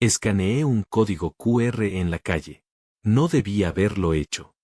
Escaneé un código QR en la calle. No debía haberlo hecho.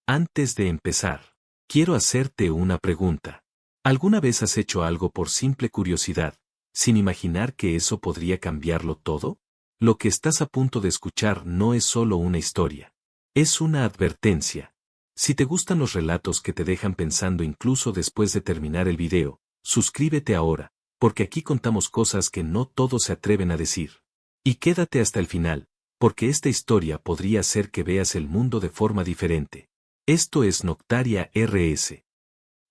Antes de empezar, quiero hacerte una pregunta. ¿Alguna vez has hecho algo por simple curiosidad, sin imaginar que eso podría cambiarlo todo? Lo que estás a punto de escuchar no es solo una historia. Es una advertencia. Si te gustan los relatos que te dejan pensando incluso después de terminar el video, suscríbete ahora, porque aquí contamos cosas que no todos se atreven a decir. Y quédate hasta el final, porque esta historia podría hacer que veas el mundo de forma diferente. Esto es Noctaria RS.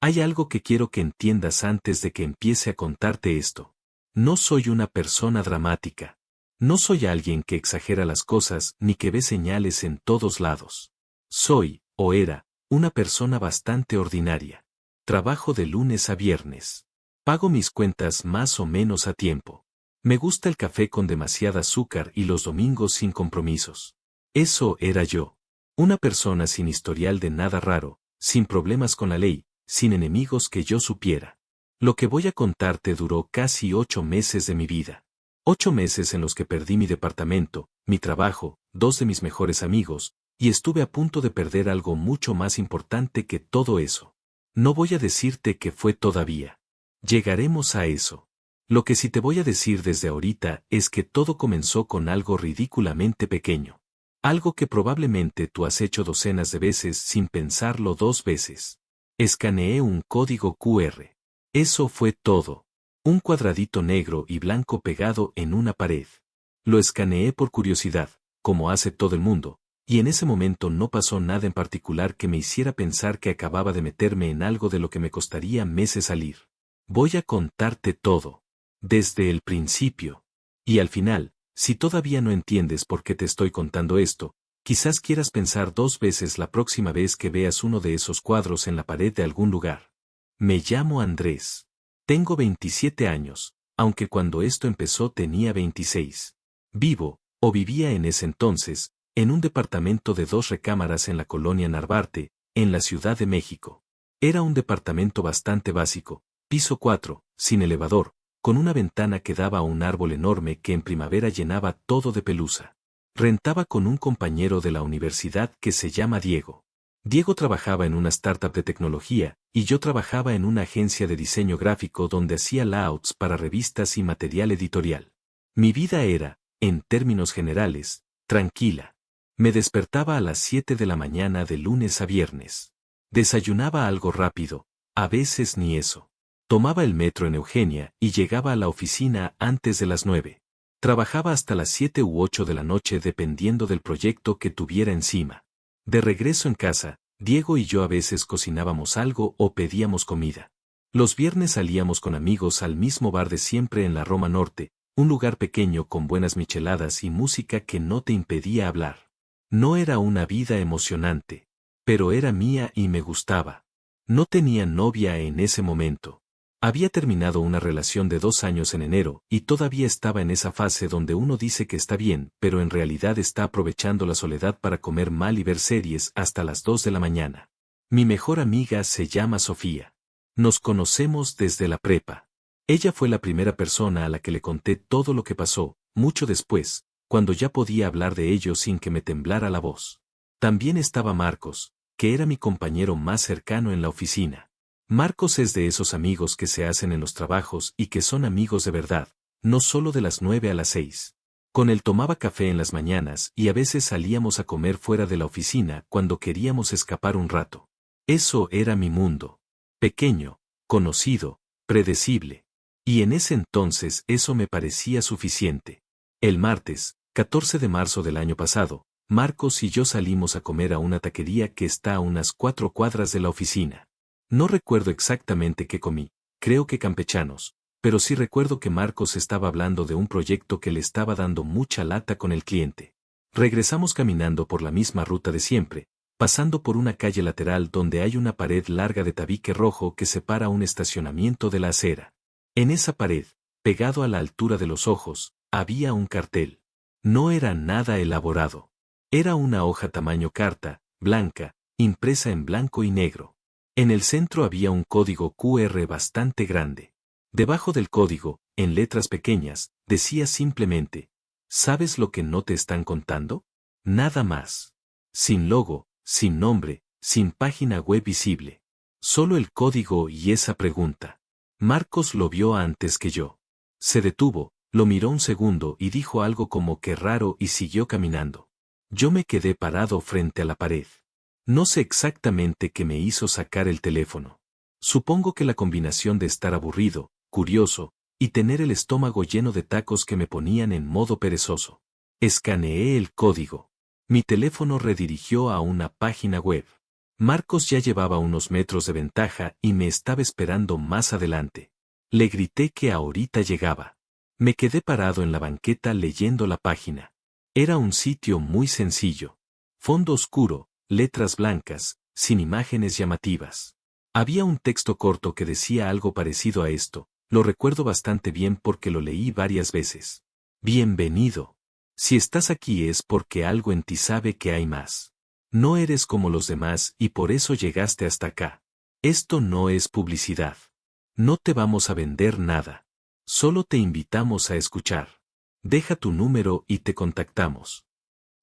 Hay algo que quiero que entiendas antes de que empiece a contarte esto. No soy una persona dramática. No soy alguien que exagera las cosas ni que ve señales en todos lados. Soy, o era, una persona bastante ordinaria. Trabajo de lunes a viernes. Pago mis cuentas más o menos a tiempo. Me gusta el café con demasiada azúcar y los domingos sin compromisos. Eso era yo. Una persona sin historial de nada raro, sin problemas con la ley, sin enemigos que yo supiera. Lo que voy a contarte duró casi 8 meses de mi vida. 8 meses en los que perdí mi departamento, mi trabajo, 2 de mis mejores amigos, y estuve a punto de perder algo mucho más importante que todo eso. No voy a decirte que fue todavía. Llegaremos a eso. Lo que sí te voy a decir desde ahorita es que todo comenzó con algo ridículamente pequeño. Algo que probablemente tú has hecho docenas de veces sin pensarlo 2 veces. Escaneé un código QR. Eso fue todo. Un cuadradito negro y blanco pegado en una pared. Lo escaneé por curiosidad, como hace todo el mundo, y en ese momento no pasó nada en particular que me hiciera pensar que acababa de meterme en algo de lo que me costaría meses salir. Voy a contarte todo. Desde el principio. Y al final, si todavía no entiendes por qué te estoy contando esto, quizás quieras pensar 2 veces la próxima vez que veas uno de esos cuadros en la pared de algún lugar. Me llamo Andrés. Tengo 27 años, aunque cuando esto empezó tenía 26. Vivo, o vivía en ese entonces, en un departamento de 2 recámaras en la colonia Narvarte, en la Ciudad de México. Era un departamento bastante básico, piso 4, sin elevador, con una ventana que daba a un árbol enorme que en primavera llenaba todo de pelusa. Rentaba con un compañero de la universidad que se llama Diego. Diego trabajaba en una startup de tecnología, y yo trabajaba en una agencia de diseño gráfico donde hacía layouts para revistas y material editorial. Mi vida era, en términos generales, tranquila. Me despertaba a las 7 de la mañana de lunes a viernes. Desayunaba algo rápido, a veces ni eso. Tomaba el metro en Eugenia y llegaba a la oficina antes de las 9. Trabajaba hasta las 7 u 8 de la noche dependiendo del proyecto que tuviera encima. De regreso en casa, Diego y yo a veces cocinábamos algo o pedíamos comida. Los viernes salíamos con amigos al mismo bar de siempre en la Roma Norte, un lugar pequeño con buenas micheladas y música que no te impedía hablar. No era una vida emocionante, pero era mía y me gustaba. No tenía novia en ese momento. Había terminado una relación de 2 años en enero y todavía estaba en esa fase donde uno dice que está bien, pero en realidad está aprovechando la soledad para comer mal y ver series hasta las 2 de la mañana. Mi mejor amiga se llama Sofía. Nos conocemos desde la prepa. Ella fue la primera persona a la que le conté todo lo que pasó, mucho después, cuando ya podía hablar de ello sin que me temblara la voz. También estaba Marcos, que era mi compañero más cercano en la oficina. Marcos es de esos amigos que se hacen en los trabajos y que son amigos de verdad, no solo de las 9 a las 6. Con él tomaba café en las mañanas y a veces salíamos a comer fuera de la oficina cuando queríamos escapar un rato. Eso era mi mundo. Pequeño, conocido, predecible. Y en ese entonces eso me parecía suficiente. El martes, 14 de marzo del año pasado, Marcos y yo salimos a comer a una taquería que está a unas 4 cuadras de la oficina. No recuerdo exactamente qué comí, creo que campechanos, pero sí recuerdo que Marcos estaba hablando de un proyecto que le estaba dando mucha lata con el cliente. Regresamos caminando por la misma ruta de siempre, pasando por una calle lateral donde hay una pared larga de tabique rojo que separa un estacionamiento de la acera. En esa pared, pegado a la altura de los ojos, había un cartel. No era nada elaborado. Era una hoja tamaño carta, blanca, impresa en blanco y negro. En el centro había un código QR bastante grande. Debajo del código, en letras pequeñas, decía simplemente, ¿Sabes lo que no te están contando? Nada más. Sin logo, sin nombre, sin página web visible. Solo el código y esa pregunta. Marcos lo vio antes que yo. Se detuvo, lo miró un segundo y dijo algo como que raro y siguió caminando. Yo me quedé parado frente a la pared. No sé exactamente qué me hizo sacar el teléfono. Supongo que la combinación de estar aburrido, curioso, y tener el estómago lleno de tacos que me ponían en modo perezoso. Escaneé el código. Mi teléfono redirigió a una página web. Marcos ya llevaba unos metros de ventaja y me estaba esperando más adelante. Le grité que ahorita llegaba. Me quedé parado en la banqueta leyendo la página. Era un sitio muy sencillo. Fondo oscuro, letras blancas, sin imágenes llamativas. Había un texto corto que decía algo parecido a esto, lo recuerdo bastante bien porque lo leí varias veces. Bienvenido. Si estás aquí es porque algo en ti sabe que hay más. No eres como los demás y por eso llegaste hasta acá. Esto no es publicidad. No te vamos a vender nada. Solo te invitamos a escuchar. Deja tu número y te contactamos.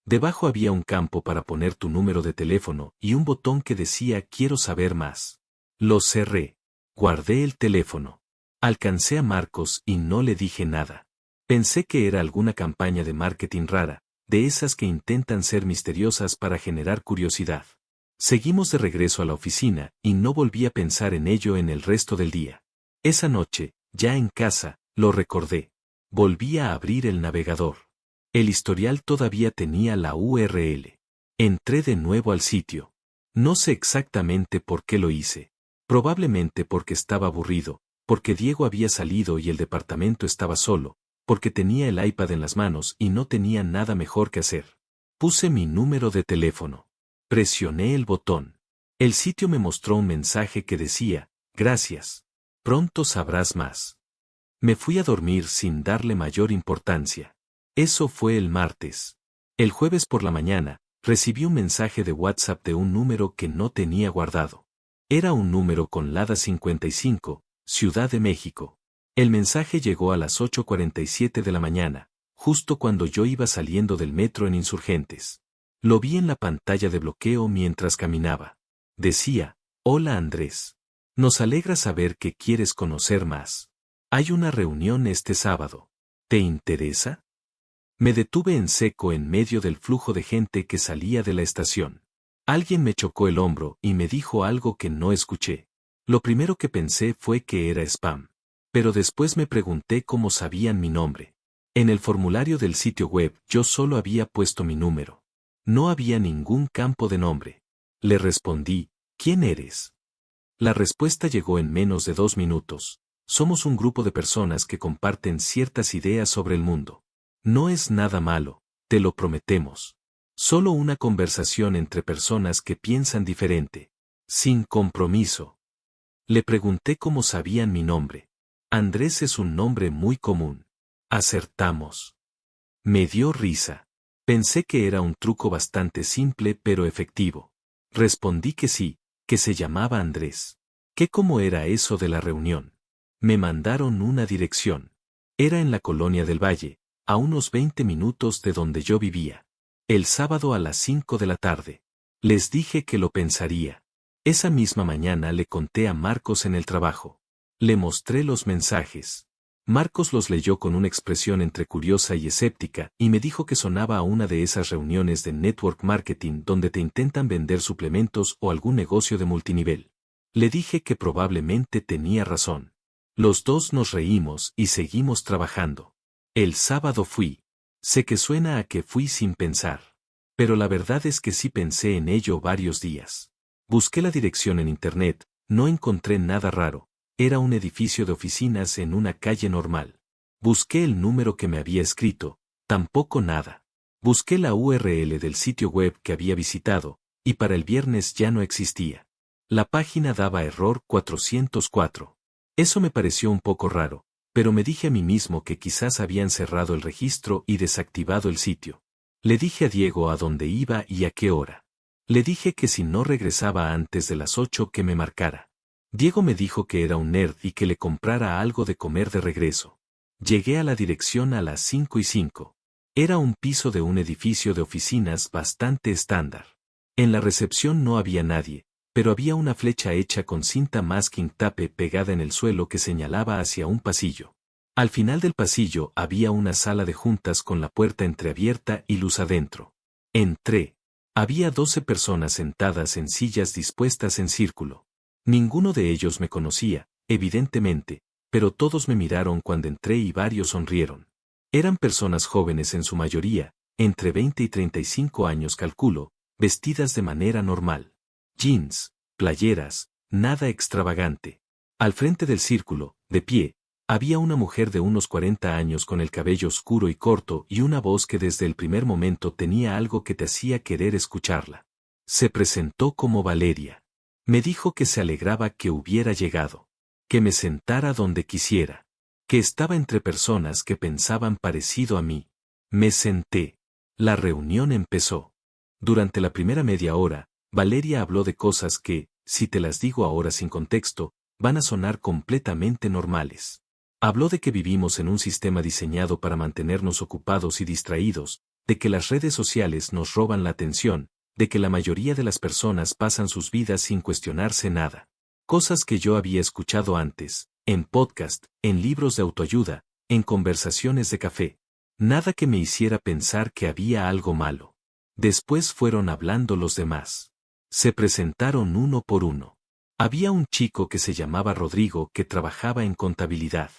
Debajo había un campo para poner tu número de teléfono y un botón que decía quiero saber más. Lo cerré. Guardé el teléfono. Alcancé a Marcos y no le dije nada. Pensé que era alguna campaña de marketing rara, de esas que intentan ser misteriosas para generar curiosidad. Seguimos de regreso a la oficina y no volví a pensar en ello en el resto del día. Esa noche, ya en casa, lo recordé. Volví a abrir el navegador. El historial todavía tenía la URL. Entré de nuevo al sitio. No sé exactamente por qué lo hice. Probablemente porque estaba aburrido, porque Diego había salido y el departamento estaba solo, porque tenía el iPad en las manos y no tenía nada mejor que hacer. Puse mi número de teléfono. Presioné el botón. El sitio me mostró un mensaje que decía, gracias. Pronto sabrás más. Me fui a dormir sin darle mayor importancia. Eso fue el martes. El jueves por la mañana, recibí un mensaje de WhatsApp de un número que no tenía guardado. Era un número con LADA 55, Ciudad de México. El mensaje llegó a las 8:47 de la mañana, justo cuando yo iba saliendo del metro en Insurgentes. Lo vi en la pantalla de bloqueo mientras caminaba. Decía, hola Andrés. Nos alegra saber que quieres conocer más. Hay una reunión este sábado. ¿Te interesa? Me detuve en seco en medio del flujo de gente que salía de la estación. Alguien me chocó el hombro y me dijo algo que no escuché. Lo primero que pensé fue que era spam. Pero después me pregunté cómo sabían mi nombre. En el formulario del sitio web yo solo había puesto mi número. No había ningún campo de nombre. Le respondí, ¿quién eres? La respuesta llegó en menos de 2 minutos. Somos un grupo de personas que comparten ciertas ideas sobre el mundo. No es nada malo, te lo prometemos. Solo una conversación entre personas que piensan diferente. Sin compromiso. Le pregunté cómo sabían mi nombre. Andrés es un nombre muy común. Acertamos. Me dio risa. Pensé que era un truco bastante simple pero efectivo. Respondí que sí, que se llamaba Andrés. ¿Qué cómo era eso de la reunión? Me mandaron una dirección. Era en la Colonia del Valle, a unos 20 minutos de donde yo vivía. El sábado a las 5 de la tarde. Les dije que lo pensaría. Esa misma mañana le conté a Marcos en el trabajo. Le mostré los mensajes. Marcos los leyó con una expresión entre curiosa y escéptica y me dijo que sonaba a una de esas reuniones de network marketing donde te intentan vender suplementos o algún negocio de multinivel. Le dije que probablemente tenía razón. Los dos nos reímos y seguimos trabajando. El sábado fui. Sé que suena a que fui sin pensar. Pero la verdad es que sí pensé en ello varios días. Busqué la dirección en internet, no encontré nada raro. Era un edificio de oficinas en una calle normal. Busqué el número que me había escrito, tampoco nada. Busqué la URL del sitio web que había visitado, y para el viernes ya no existía. La página daba error 404. Eso me pareció un poco raro, pero me dije a mí mismo que quizás habían cerrado el registro y desactivado el sitio. Le dije a Diego a dónde iba y a qué hora. Le dije que si no regresaba antes de las 8 que me marcara. Diego me dijo que era un nerd y que le comprara algo de comer de regreso. Llegué a la dirección a las 5:05. Era un piso de un edificio de oficinas bastante estándar. En la recepción no había nadie, pero había una flecha hecha con cinta masking tape pegada en el suelo que señalaba hacia un pasillo. Al final del pasillo había una sala de juntas con la puerta entreabierta y luz adentro. Entré. Había 12 personas sentadas en sillas dispuestas en círculo. Ninguno de ellos me conocía, evidentemente, pero todos me miraron cuando entré y varios sonrieron. Eran personas jóvenes en su mayoría, entre 20 y 35 años calculo, vestidas de manera normal. Jeans, playeras, nada extravagante. Al frente del círculo, de pie, había una mujer de unos 40 años con el cabello oscuro y corto y una voz que desde el primer momento tenía algo que te hacía querer escucharla. Se presentó como Valeria. Me dijo que se alegraba que hubiera llegado, que me sentara donde quisiera, que estaba entre personas que pensaban parecido a mí. Me senté. La reunión empezó. Durante la primera media hora, Valeria habló de cosas que, si te las digo ahora sin contexto, van a sonar completamente normales. Habló de que vivimos en un sistema diseñado para mantenernos ocupados y distraídos, de que las redes sociales nos roban la atención, de que la mayoría de las personas pasan sus vidas sin cuestionarse nada. Cosas que yo había escuchado antes, en podcast, en libros de autoayuda, en conversaciones de café. Nada que me hiciera pensar que había algo malo. Después fueron hablando los demás. Se presentaron uno por uno. Había un chico que se llamaba Rodrigo que trabajaba en contabilidad.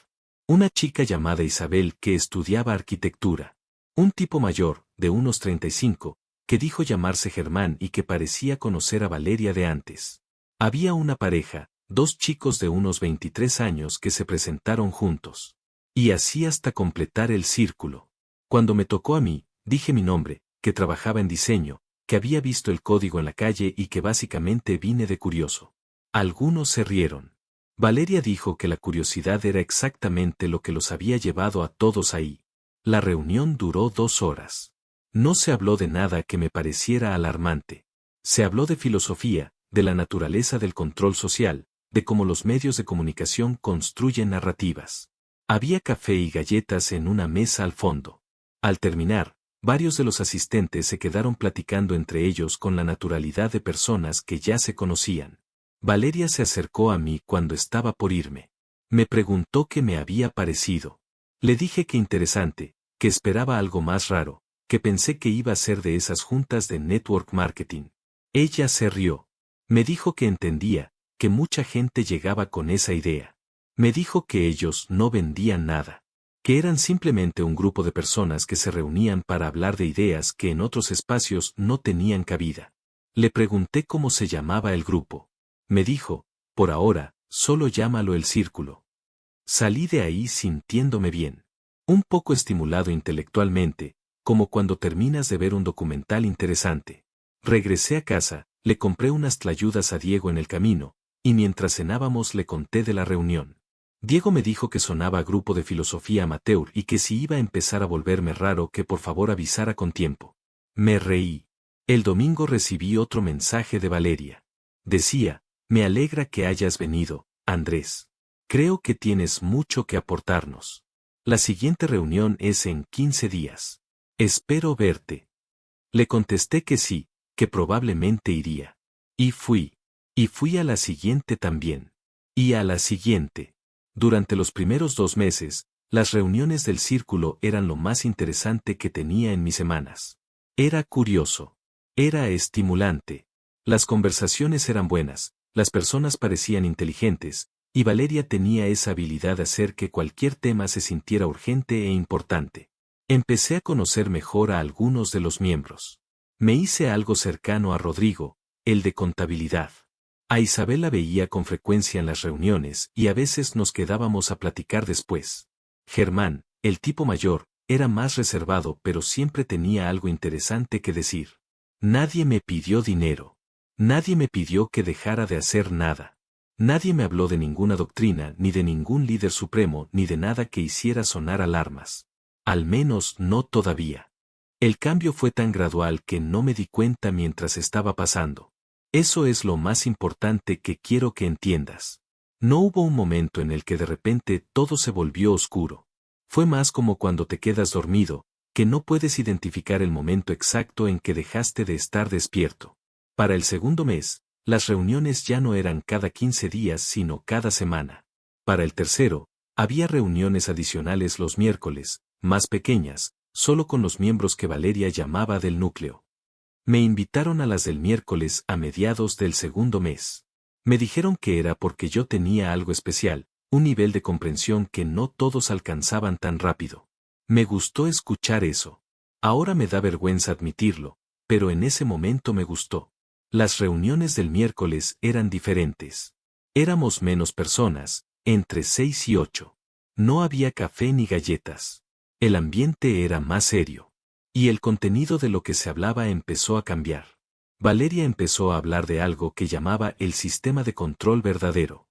Una chica llamada Isabel que estudiaba arquitectura. Un tipo mayor, de unos 35, que dijo llamarse Germán y que parecía conocer a Valeria de antes. Había una pareja, 2 chicos de unos 23 años que se presentaron juntos. Y así hasta completar el círculo. Cuando me tocó a mí, dije mi nombre, que trabajaba en diseño, que había visto el código en la calle y que básicamente vine de curioso. Algunos se rieron. Valeria dijo que la curiosidad era exactamente lo que los había llevado a todos ahí. La reunión duró 2 horas. No se habló de nada que me pareciera alarmante. Se habló de filosofía, de la naturaleza del control social, de cómo los medios de comunicación construyen narrativas. Había café y galletas en una mesa al fondo. Al terminar, varios de los asistentes se quedaron platicando entre ellos con la naturalidad de personas que ya se conocían. Valeria se acercó a mí cuando estaba por irme. Me preguntó qué me había parecido. Le dije que interesante, que esperaba algo más raro, que pensé que iba a ser de esas juntas de network marketing. Ella se rió. Me dijo que entendía, que mucha gente llegaba con esa idea. Me dijo que ellos no vendían nada, que eran simplemente un grupo de personas que se reunían para hablar de ideas que en otros espacios no tenían cabida. Le pregunté cómo se llamaba el grupo. Me dijo, por ahora, solo llámalo el círculo. Salí de ahí sintiéndome bien. Un poco estimulado intelectualmente, como cuando terminas de ver un documental interesante. Regresé a casa, le compré unas tlayudas a Diego en el camino, y mientras cenábamos le conté de la reunión. Diego me dijo que sonaba a grupo de filosofía amateur y que si iba a empezar a volverme raro que por favor avisara con tiempo. Me reí. El domingo recibí otro mensaje de Valeria. Decía, me alegra que hayas venido, Andrés. Creo que tienes mucho que aportarnos. La siguiente reunión es en 15 días. Espero verte. Le contesté que sí, que probablemente iría. Y fui. Y fui a la siguiente también. Y a la siguiente. Durante los primeros 2 meses, las reuniones del círculo eran lo más interesante que tenía en mis semanas. Era curioso. Era estimulante. Las conversaciones eran buenas, las personas parecían inteligentes, y Valeria tenía esa habilidad de hacer que cualquier tema se sintiera urgente e importante. Empecé a conocer mejor a algunos de los miembros. Me hice algo cercano a Rodrigo, el de contabilidad. A Isabel la veía con frecuencia en las reuniones y a veces nos quedábamos a platicar después. Germán, el tipo mayor, era más reservado pero siempre tenía algo interesante que decir. Nadie me pidió dinero. Nadie me pidió que dejara de hacer nada. Nadie me habló de ninguna doctrina, ni de ningún líder supremo, ni de nada que hiciera sonar alarmas. Al menos no todavía. El cambio fue tan gradual que no me di cuenta mientras estaba pasando. Eso es lo más importante que quiero que entiendas. No hubo un momento en el que de repente todo se volvió oscuro. Fue más como cuando te quedas dormido, que no puedes identificar el momento exacto en que dejaste de estar despierto. Para el segundo mes, las reuniones ya no eran cada 15 días sino cada semana. Para el tercero, había reuniones adicionales los miércoles, más pequeñas, solo con los miembros que Valeria llamaba del núcleo. Me invitaron a las del miércoles a mediados del segundo mes. Me dijeron que era porque yo tenía algo especial, un nivel de comprensión que no todos alcanzaban tan rápido. Me gustó escuchar eso. Ahora me da vergüenza admitirlo, pero en ese momento me gustó. Las reuniones del miércoles eran diferentes. Éramos menos personas, entre 6 y 8. No había café ni galletas. El ambiente era más serio. Y el contenido de lo que se hablaba empezó a cambiar. Valeria empezó a hablar de algo que llamaba el sistema de control verdadero.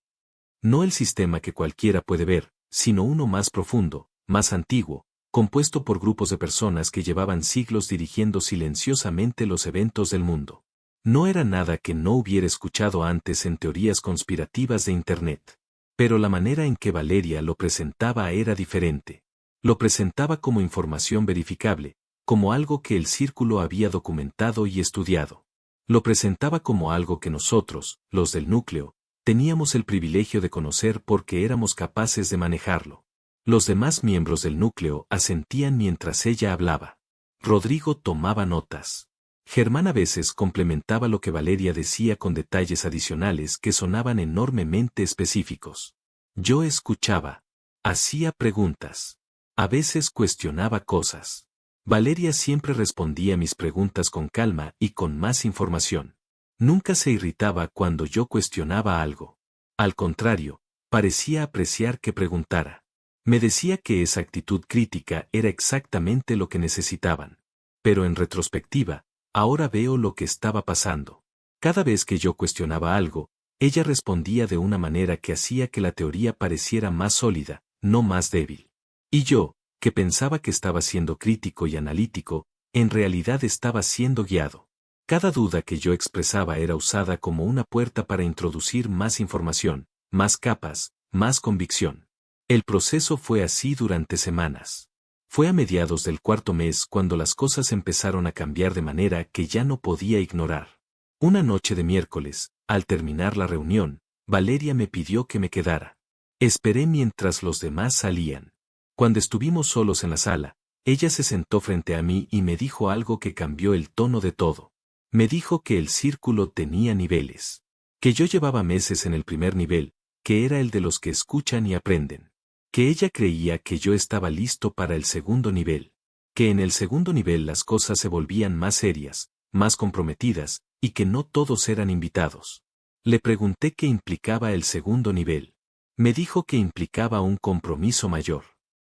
No el sistema que cualquiera puede ver, sino uno más profundo, más antiguo, compuesto por grupos de personas que llevaban siglos dirigiendo silenciosamente los eventos del mundo. No era nada que no hubiera escuchado antes en teorías conspirativas de Internet. Pero la manera en que Valeria lo presentaba era diferente. Lo presentaba como información verificable, como algo que el círculo había documentado y estudiado. Lo presentaba como algo que nosotros, los del núcleo, teníamos el privilegio de conocer porque éramos capaces de manejarlo. Los demás miembros del núcleo asentían mientras ella hablaba. Rodrigo tomaba notas. Germán a veces complementaba lo que Valeria decía con detalles adicionales que sonaban enormemente específicos. Yo escuchaba. Hacía preguntas. A veces cuestionaba cosas. Valeria siempre respondía mis preguntas con calma y con más información. Nunca se irritaba cuando yo cuestionaba algo. Al contrario, parecía apreciar que preguntara. Me decía que esa actitud crítica era exactamente lo que necesitaban. Pero en retrospectiva, ahora veo lo que estaba pasando. Cada vez que yo cuestionaba algo, ella respondía de una manera que hacía que la teoría pareciera más sólida, no más débil. Y yo, que pensaba que estaba siendo crítico y analítico, en realidad estaba siendo guiado. Cada duda que yo expresaba era usada como una puerta para introducir más información, más capas, más convicción. El proceso fue así durante semanas. Fue a mediados del cuarto mes cuando las cosas empezaron a cambiar de manera que ya no podía ignorar. Una noche de miércoles, al terminar la reunión, Valeria me pidió que me quedara. Esperé mientras los demás salían. Cuando estuvimos solos en la sala, ella se sentó frente a mí y me dijo algo que cambió el tono de todo. Me dijo que el círculo tenía niveles. Que yo llevaba meses en el primer nivel, que era el de los que escuchan y aprenden. Que ella creía que yo estaba listo para el segundo nivel. Que en el segundo nivel las cosas se volvían más serias, más comprometidas, y que no todos eran invitados. Le pregunté qué implicaba el segundo nivel. Me dijo que implicaba un compromiso mayor.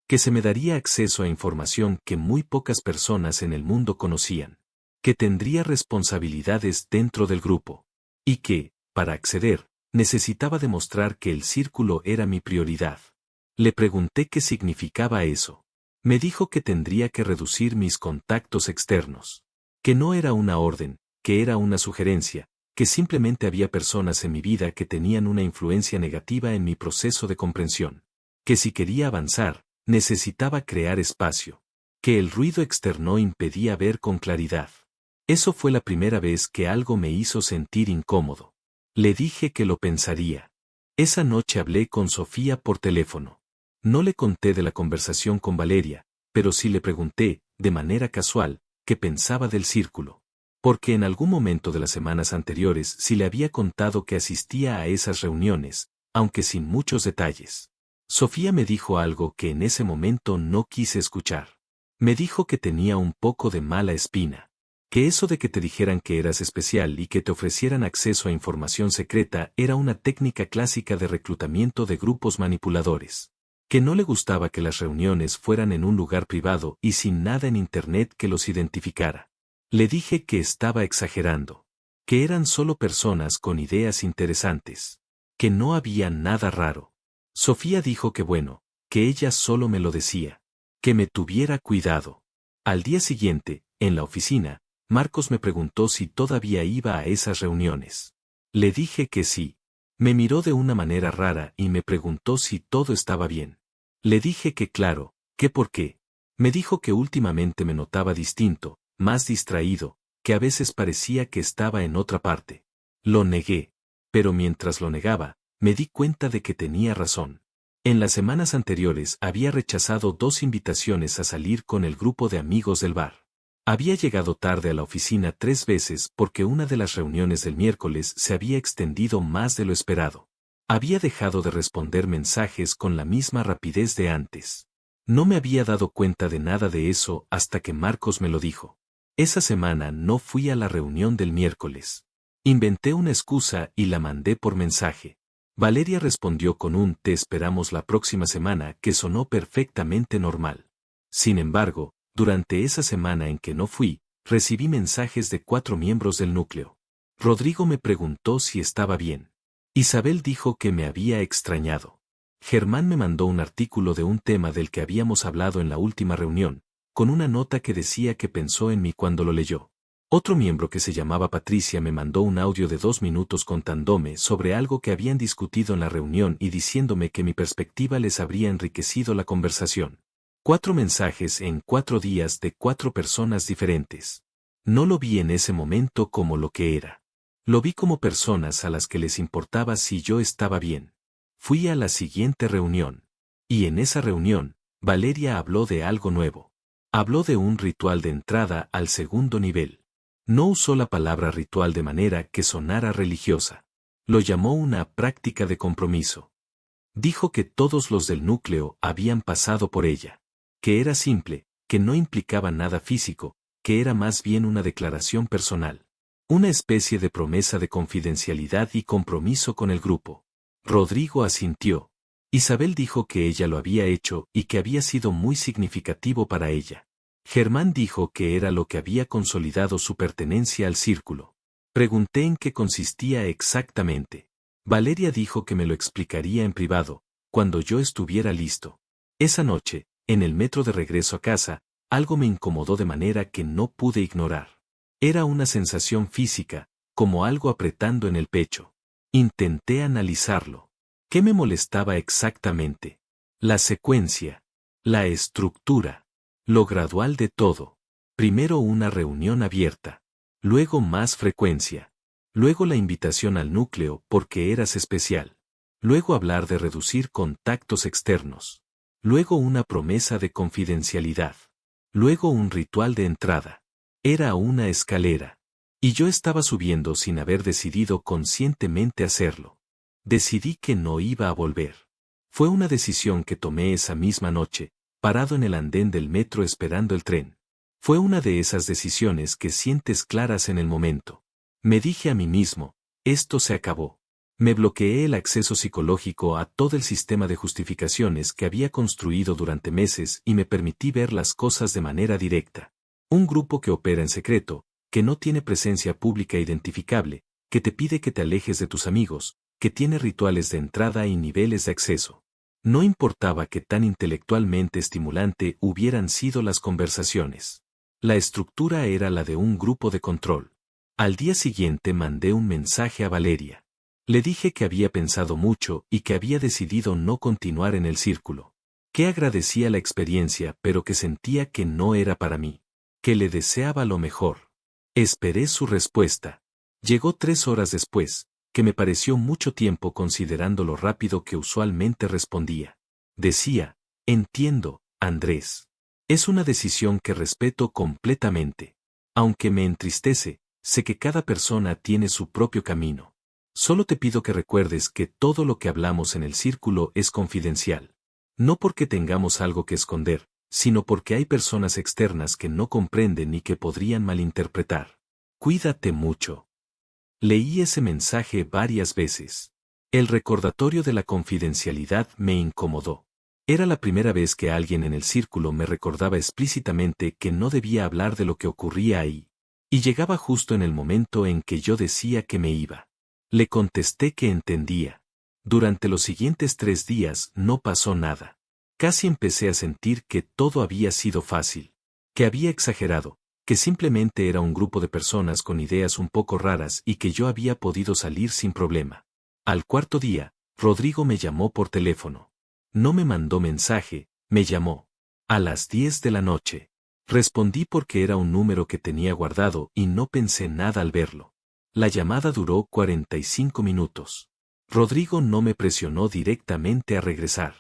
Que se me daría acceso a información que muy pocas personas en el mundo conocían. Que tendría responsabilidades dentro del grupo. Y que, para acceder, necesitaba demostrar que el círculo era mi prioridad. Le pregunté qué significaba eso. Me dijo que tendría que reducir mis contactos externos. Que no era una orden, que era una sugerencia, que simplemente había personas en mi vida que tenían una influencia negativa en mi proceso de comprensión. Que si quería avanzar, necesitaba crear espacio. Que el ruido externo impedía ver con claridad. Eso fue la primera vez que algo me hizo sentir incómodo. Le dije que lo pensaría. Esa noche hablé con Sofía por teléfono. No le conté de la conversación con Valeria, pero sí le pregunté, de manera casual, qué pensaba del círculo. Porque en algún momento de las semanas anteriores sí le había contado que asistía a esas reuniones, aunque sin muchos detalles. Sofía me dijo algo que en ese momento no quise escuchar. Me dijo que tenía un poco de mala espina. Que eso de que te dijeran que eras especial y que te ofrecieran acceso a información secreta era una técnica clásica de reclutamiento de grupos manipuladores. Que no le gustaba que las reuniones fueran en un lugar privado y sin nada en Internet que los identificara. Le dije que estaba exagerando. Que eran solo personas con ideas interesantes. Que no había nada raro. Sofía dijo que bueno, que ella solo me lo decía. Que me tuviera cuidado. Al día siguiente, en la oficina, Marcos me preguntó si todavía iba a esas reuniones. Le dije que sí. Me miró de una manera rara y me preguntó si todo estaba bien. Le dije que claro, que por qué. Me dijo que últimamente me notaba distinto, más distraído, que a veces parecía que estaba en otra parte. Lo negué, pero mientras lo negaba, me di cuenta de que tenía razón. En las semanas anteriores había rechazado 2 invitaciones a salir con el grupo de amigos del bar. Había llegado tarde a la oficina 3 veces porque una de las reuniones del miércoles se había extendido más de lo esperado. Había dejado de responder mensajes con la misma rapidez de antes. No me había dado cuenta de nada de eso hasta que Marcos me lo dijo. Esa semana no fui a la reunión del miércoles. Inventé una excusa y la mandé por mensaje. Valeria respondió con un "te esperamos la próxima semana" que sonó perfectamente normal. Sin embargo, durante esa semana en que no fui, recibí mensajes de 4 miembros del núcleo. Rodrigo me preguntó si estaba bien. Isabel dijo que me había extrañado. Germán me mandó un artículo de un tema del que habíamos hablado en la última reunión, con una nota que decía que pensó en mí cuando lo leyó. Otro miembro que se llamaba Patricia me mandó un audio de 2 minutos contándome sobre algo que habían discutido en la reunión y diciéndome que mi perspectiva les habría enriquecido la conversación. 4 mensajes en 4 días de 4 personas diferentes. No lo vi en ese momento como lo que era. Lo vi como personas a las que les importaba si yo estaba bien. Fui a la siguiente reunión. Y en esa reunión, Valeria habló de algo nuevo. Habló de un ritual de entrada al segundo nivel. No usó la palabra ritual de manera que sonara religiosa. Lo llamó una práctica de compromiso. Dijo que todos los del núcleo habían pasado por ella. Que era simple, que no implicaba nada físico, que era más bien una declaración personal. Una especie de promesa de confidencialidad y compromiso con el grupo. Rodrigo asintió. Isabel dijo que ella lo había hecho y que había sido muy significativo para ella. Germán dijo que era lo que había consolidado su pertenencia al círculo. Pregunté en qué consistía exactamente. Valeria dijo que me lo explicaría en privado, cuando yo estuviera listo. Esa noche, en el metro de regreso a casa, algo me incomodó de manera que no pude ignorar. Era una sensación física, como algo apretando en el pecho. Intenté analizarlo. ¿Qué me molestaba exactamente? La secuencia. La estructura. Lo gradual de todo. Primero una reunión abierta. Luego más frecuencia. Luego la invitación al núcleo porque eras especial. Luego hablar de reducir contactos externos. Luego una promesa de confidencialidad. Luego un ritual de entrada. Era una escalera. Y yo estaba subiendo sin haber decidido conscientemente hacerlo. Decidí que no iba a volver. Fue una decisión que tomé esa misma noche, parado en el andén del metro esperando el tren. Fue una de esas decisiones que sientes claras en el momento. Me dije a mí mismo, esto se acabó. Me bloqueé el acceso psicológico a todo el sistema de justificaciones que había construido durante meses y me permití ver las cosas de manera directa. Un grupo que opera en secreto, que no tiene presencia pública identificable, que te pide que te alejes de tus amigos, que tiene rituales de entrada y niveles de acceso. No importaba qué tan intelectualmente estimulante hubieran sido las conversaciones. La estructura era la de un grupo de control. Al día siguiente mandé un mensaje a Valeria. Le dije que había pensado mucho y que había decidido no continuar en el círculo. Que agradecía la experiencia pero que sentía que no era para mí. Que le deseaba lo mejor. Esperé su respuesta. Llegó 3 horas después, que me pareció mucho tiempo considerando lo rápido que usualmente respondía. Decía, entiendo, Andrés. Es una decisión que respeto completamente. Aunque me entristece, sé que cada persona tiene su propio camino. Solo te pido que recuerdes que todo lo que hablamos en el círculo es confidencial. No porque tengamos algo que esconder, sino porque hay personas externas que no comprenden y que podrían malinterpretar. Cuídate mucho. Leí ese mensaje varias veces. El recordatorio de la confidencialidad me incomodó. Era la primera vez que alguien en el círculo me recordaba explícitamente que no debía hablar de lo que ocurría ahí. Y llegaba justo en el momento en que yo decía que me iba. Le contesté que entendía. Durante los siguientes 3 días no pasó nada. Casi empecé a sentir que todo había sido fácil. Que había exagerado. Que simplemente era un grupo de personas con ideas un poco raras y que yo había podido salir sin problema. Al 4.º día, Rodrigo me llamó por teléfono. No me mandó mensaje, me llamó. A las 10 de la noche. Respondí porque era un número que tenía guardado y no pensé nada al verlo. La llamada duró 45 minutos. Rodrigo no me presionó directamente a regresar.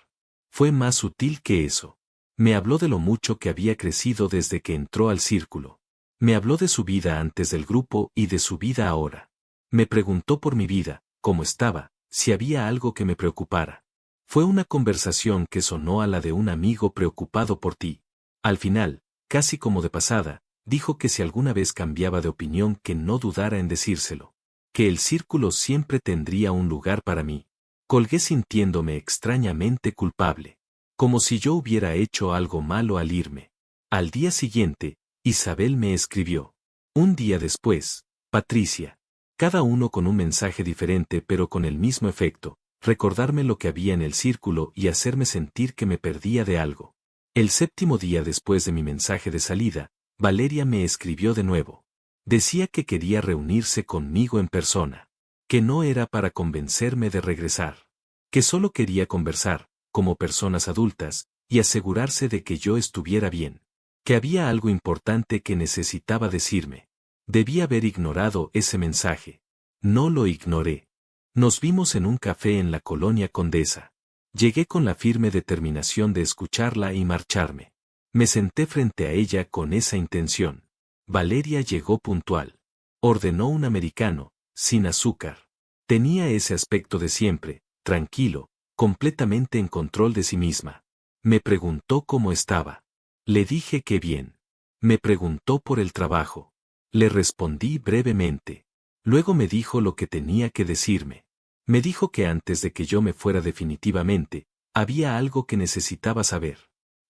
Fue más sutil que eso. Me habló de lo mucho que había crecido desde que entró al círculo. Me habló de su vida antes del grupo y de su vida ahora. Me preguntó por mi vida, cómo estaba, si había algo que me preocupara. Fue una conversación que sonó a la de un amigo preocupado por ti. Al final, casi como de pasada, dijo que si alguna vez cambiaba de opinión que no dudara en decírselo. Que el círculo siempre tendría un lugar para mí. Colgué sintiéndome extrañamente culpable. Como si yo hubiera hecho algo malo al irme. Al día siguiente, Isabel me escribió. Un día después, Patricia. Cada uno con un mensaje diferente pero con el mismo efecto, recordarme lo que había en el círculo y hacerme sentir que me perdía de algo. El séptimo día después de mi mensaje de salida, Valeria me escribió de nuevo. Decía que quería reunirse conmigo en persona. Que no era para convencerme de regresar. Que solo quería conversar, como personas adultas, y asegurarse de que yo estuviera bien. Que había algo importante que necesitaba decirme. Debí haber ignorado ese mensaje. No lo ignoré. Nos vimos en un café en la colonia Condesa. Llegué con la firme determinación de escucharla y marcharme. Me senté frente a ella con esa intención. Valeria llegó puntual. Ordenó un americano, sin azúcar. Tenía ese aspecto de siempre, tranquilo, completamente en control de sí misma. Me preguntó cómo estaba. Le dije que bien. Me preguntó por el trabajo. Le respondí brevemente. Luego me dijo lo que tenía que decirme. Me dijo que antes de que yo me fuera definitivamente, había algo que necesitaba saber.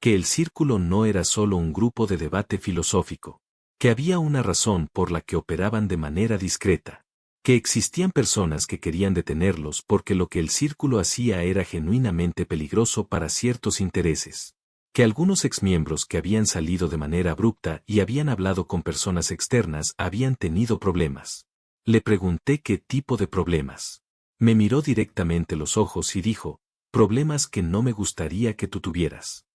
Que el círculo no era solo un grupo de debate filosófico. Que había una razón por la que operaban de manera discreta. Que existían personas que querían detenerlos porque lo que el círculo hacía era genuinamente peligroso para ciertos intereses. Que algunos exmiembros que habían salido de manera abrupta y habían hablado con personas externas habían tenido problemas. Le pregunté qué tipo de problemas. Me miró directamente los ojos y dijo, problemas que no me gustaría que tú tuvieras.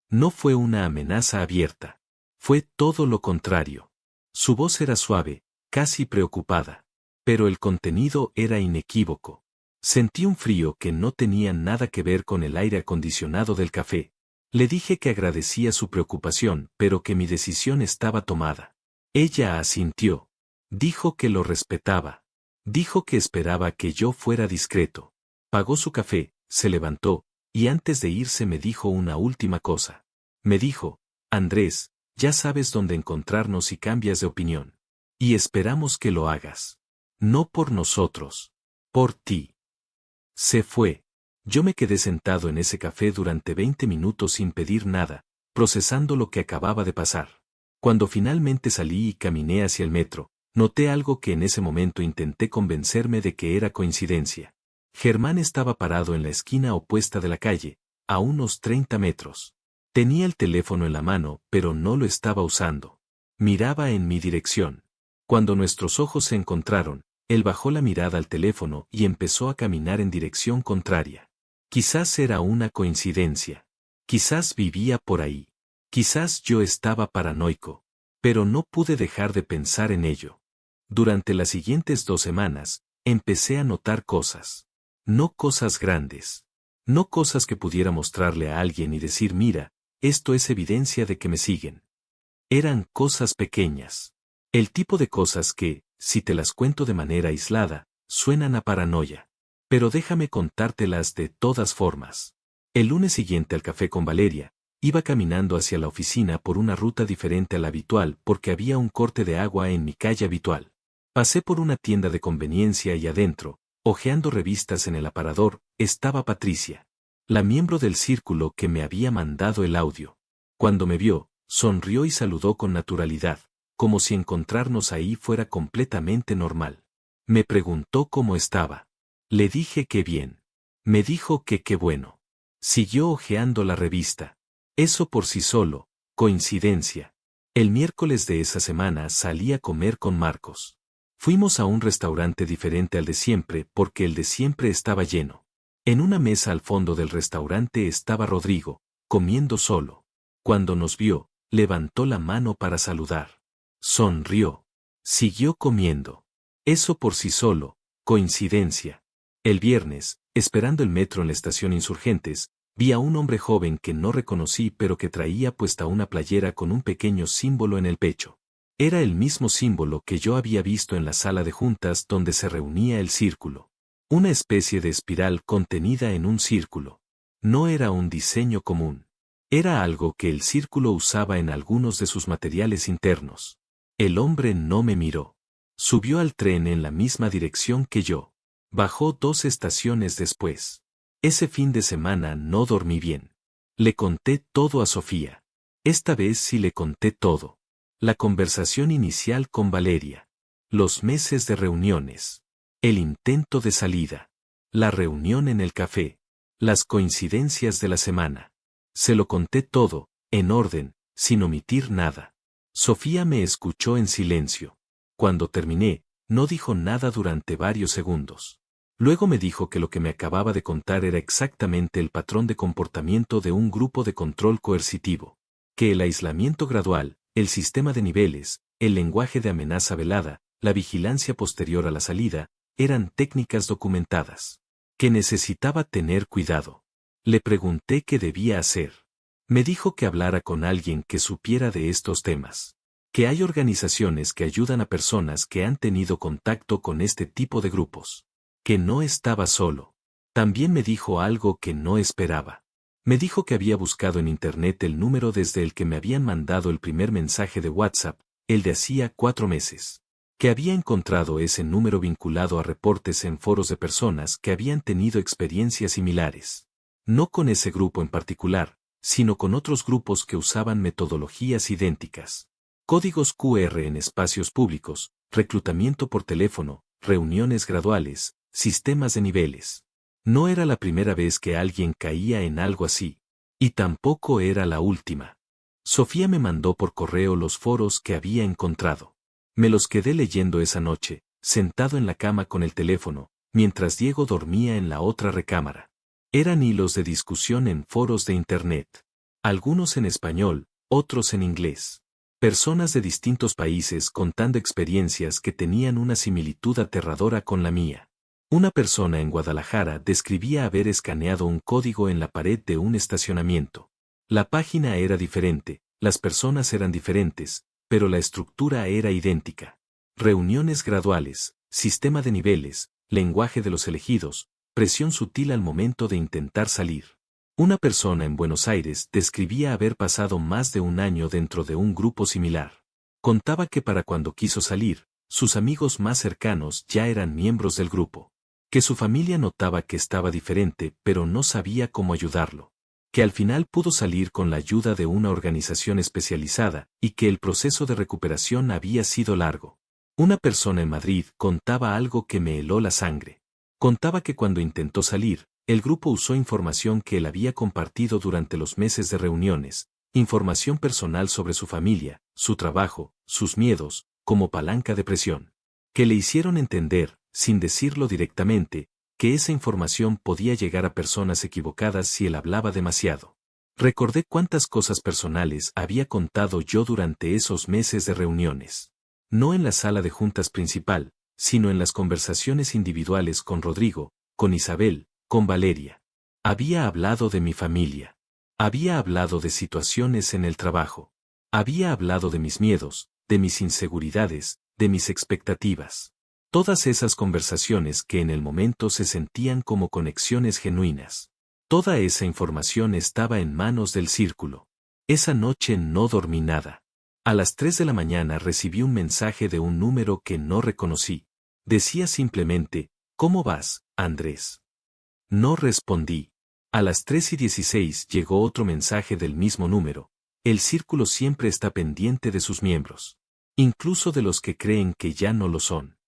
No fue una amenaza abierta. Fue todo lo contrario. Su voz era suave, casi preocupada. Pero el contenido era inequívoco. Sentí un frío que no tenía nada que ver con el aire acondicionado del café. Le dije que agradecía su preocupación, pero que mi decisión estaba tomada. Ella asintió. Dijo que lo respetaba. Dijo que esperaba que yo fuera discreto. Pagó su café, se levantó, y antes de irse me dijo una última cosa. Me dijo, Andrés, ya sabes dónde encontrarnos si cambias de opinión. Y esperamos que lo hagas. No por nosotros. Por ti. Se fue. Yo me quedé sentado en ese café durante 20 minutos sin pedir nada, procesando lo que acababa de pasar. Cuando finalmente salí y caminé hacia el metro, noté algo que en ese momento intenté convencerme de que era coincidencia. Germán estaba parado en la esquina opuesta de la calle, a unos 30 metros. Tenía el teléfono en la mano, pero no lo estaba usando. Miraba en mi dirección. Cuando nuestros ojos se encontraron, él bajó la mirada al teléfono y empezó a caminar en dirección contraria. Quizás era una coincidencia. Quizás vivía por ahí. Quizás yo estaba paranoico. Pero no pude dejar de pensar en ello. Durante las siguientes 2 semanas, empecé a notar cosas. No cosas grandes. No cosas que pudiera mostrarle a alguien y decir mira, esto es evidencia de que me siguen. Eran cosas pequeñas. El tipo de cosas que, si te las cuento de manera aislada, suenan a paranoia. Pero déjame contártelas de todas formas. El lunes siguiente al café con Valeria, iba caminando hacia la oficina por una ruta diferente a la habitual porque había un corte de agua en mi calle habitual. Pasé por una tienda de conveniencia y adentro, hojeando revistas en el aparador, estaba Patricia, la miembro del círculo que me había mandado el audio. Cuando me vio, sonrió y saludó con naturalidad, como si encontrarnos ahí fuera completamente normal. Me preguntó cómo estaba. Le dije que bien. Me dijo que qué bueno. Siguió hojeando la revista. Eso por sí solo, coincidencia. El miércoles de esa semana salí a comer con Marcos. Fuimos a un restaurante diferente al de siempre porque el de siempre estaba lleno. En una mesa al fondo del restaurante estaba Rodrigo, comiendo solo. Cuando nos vio, levantó la mano para saludar. Sonrió. Siguió comiendo. Eso por sí solo, coincidencia. El viernes, esperando el metro en la estación Insurgentes, vi a un hombre joven que no reconocí pero que traía puesta una playera con un pequeño símbolo en el pecho. Era el mismo símbolo que yo había visto en la sala de juntas donde se reunía el círculo. Una especie de espiral contenida en un círculo. No era un diseño común. Era algo que el círculo usaba en algunos de sus materiales internos. El hombre no me miró. Subió al tren en la misma dirección que yo. Bajó 2 estaciones después. Ese fin de semana no dormí bien. Le conté todo a Sofía. Esta vez sí le conté todo. La conversación inicial con Valeria. Los meses de reuniones. El intento de salida. La reunión en el café. Las coincidencias de la semana. Se lo conté todo, en orden, sin omitir nada. Sofía me escuchó en silencio. Cuando terminé, no dijo nada durante varios segundos. Luego me dijo que lo que me acababa de contar era exactamente el patrón de comportamiento de un grupo de control coercitivo. Que el aislamiento gradual, el sistema de niveles, el lenguaje de amenaza velada, la vigilancia posterior a la salida, eran técnicas documentadas. Que necesitaba tener cuidado. Le pregunté qué debía hacer. Me dijo que hablara con alguien que supiera de estos temas. Que hay organizaciones que ayudan a personas que han tenido contacto con este tipo de grupos. Que no estaba solo. También me dijo algo que no esperaba. Me dijo que había buscado en internet el número desde el que me habían mandado el primer mensaje de WhatsApp, el de hacía 4 meses. Que había encontrado ese número vinculado a reportes en foros de personas que habían tenido experiencias similares. No con ese grupo en particular, sino con otros grupos que usaban metodologías idénticas. Códigos QR en espacios públicos, reclutamiento por teléfono, reuniones graduales, sistemas de niveles. No era la primera vez que alguien caía en algo así. Y tampoco era la última. Sofía me mandó por correo los foros que había encontrado. Me los quedé leyendo esa noche, sentado en la cama con el teléfono, mientras Diego dormía en la otra recámara. Eran hilos de discusión en foros de Internet. Algunos en español, otros en inglés. Personas de distintos países contando experiencias que tenían una similitud aterradora con la mía. Una persona en Guadalajara describía haber escaneado un código en la pared de un estacionamiento. La página era diferente, las personas eran diferentes, pero la estructura era idéntica. Reuniones graduales, sistema de niveles, lenguaje de los elegidos, presión sutil al momento de intentar salir. Una persona en Buenos Aires describía haber pasado más de un año dentro de un grupo similar. Contaba que para cuando quiso salir, sus amigos más cercanos ya eran miembros del grupo. Que su familia notaba que estaba diferente pero no sabía cómo ayudarlo. Que al final pudo salir con la ayuda de una organización especializada y que el proceso de recuperación había sido largo. Una persona en Madrid contaba algo que me heló la sangre. Contaba que cuando intentó salir, el grupo usó información que él había compartido durante los meses de reuniones, información personal sobre su familia, su trabajo, sus miedos, como palanca de presión. Que le hicieron entender, sin decirlo directamente, que esa información podía llegar a personas equivocadas si él hablaba demasiado. Recordé cuántas cosas personales había contado yo durante esos meses de reuniones. No en la sala de juntas principal, sino en las conversaciones individuales con Rodrigo, con Isabel, con Valeria. Había hablado de mi familia. Había hablado de situaciones en el trabajo. Había hablado de mis miedos, de mis inseguridades, de mis expectativas. Todas esas conversaciones que en el momento se sentían como conexiones genuinas. Toda esa información estaba en manos del círculo. Esa noche no dormí nada. A las 3 de la mañana recibí un mensaje de un número que no reconocí. Decía simplemente, ¿cómo vas, Andrés? No respondí. A las 3:16 llegó otro mensaje del mismo número. El círculo siempre está pendiente de sus miembros. Incluso de los que creen que ya no lo son.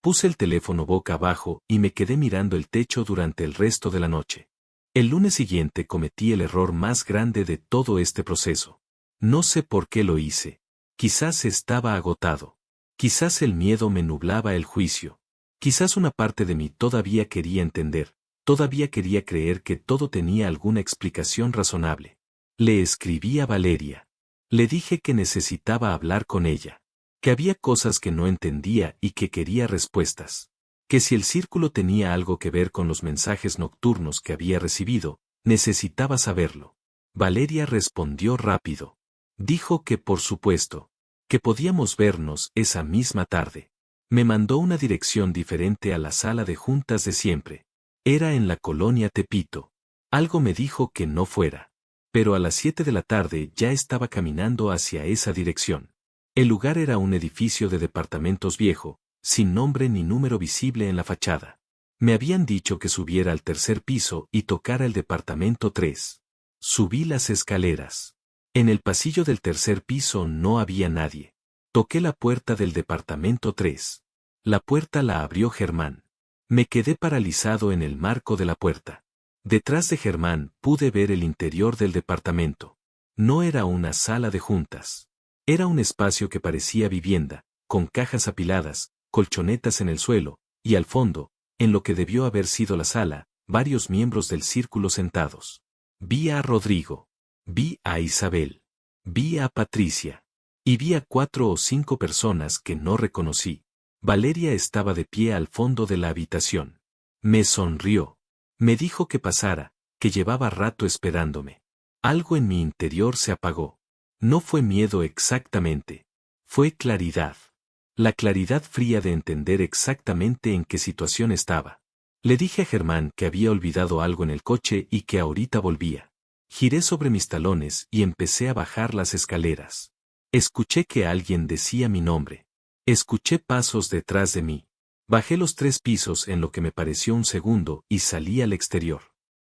Puse el teléfono boca abajo y me quedé mirando el techo durante el resto de la noche. El lunes siguiente cometí el error más grande de todo este proceso. No sé por qué lo hice. Quizás estaba agotado. Quizás el miedo me nublaba el juicio. Quizás una parte de mí todavía quería entender, todavía quería creer que todo tenía alguna explicación razonable. Le escribí a Valeria. Le dije que necesitaba hablar con ella. Que había cosas que no entendía y que quería respuestas. Que si el círculo tenía algo que ver con los mensajes nocturnos que había recibido, necesitaba saberlo. Valeria respondió rápido. Dijo que por supuesto, que podíamos vernos esa misma tarde. Me mandó una dirección diferente a la sala de juntas de siempre. Era en la colonia Tepito. Algo me dijo que no fuera. Pero a las 7 de la tarde ya estaba caminando hacia esa dirección. El lugar era un edificio de departamentos viejo, sin nombre ni número visible en la fachada. Me habían dicho que subiera al tercer piso y tocara el departamento 3. Subí las escaleras. En el pasillo del tercer piso no había nadie. Toqué la puerta del departamento 3. La puerta la abrió Germán. Me quedé paralizado en el marco de la puerta. Detrás de Germán pude ver el interior del departamento. No era una sala de juntas. Era un espacio que parecía vivienda, con cajas apiladas, colchonetas en el suelo, y al fondo, en lo que debió haber sido la sala, varios miembros del círculo sentados. Vi a Rodrigo. Vi a Isabel. Vi a Patricia. Y vi a 4 o 5 personas que no reconocí. Valeria estaba de pie al fondo de la habitación. Me sonrió. Me dijo que pasara, que llevaba rato esperándome. Algo en mi interior se apagó. No fue miedo exactamente. Fue claridad. La claridad fría de entender exactamente en qué situación estaba. Le dije a Germán que había olvidado algo en el coche y que ahorita volvía. Giré sobre mis talones y empecé a bajar las escaleras. Escuché que alguien decía mi nombre. Escuché pasos detrás de mí. Bajé los 3 pisos en lo que me pareció un segundo y salí al exterior.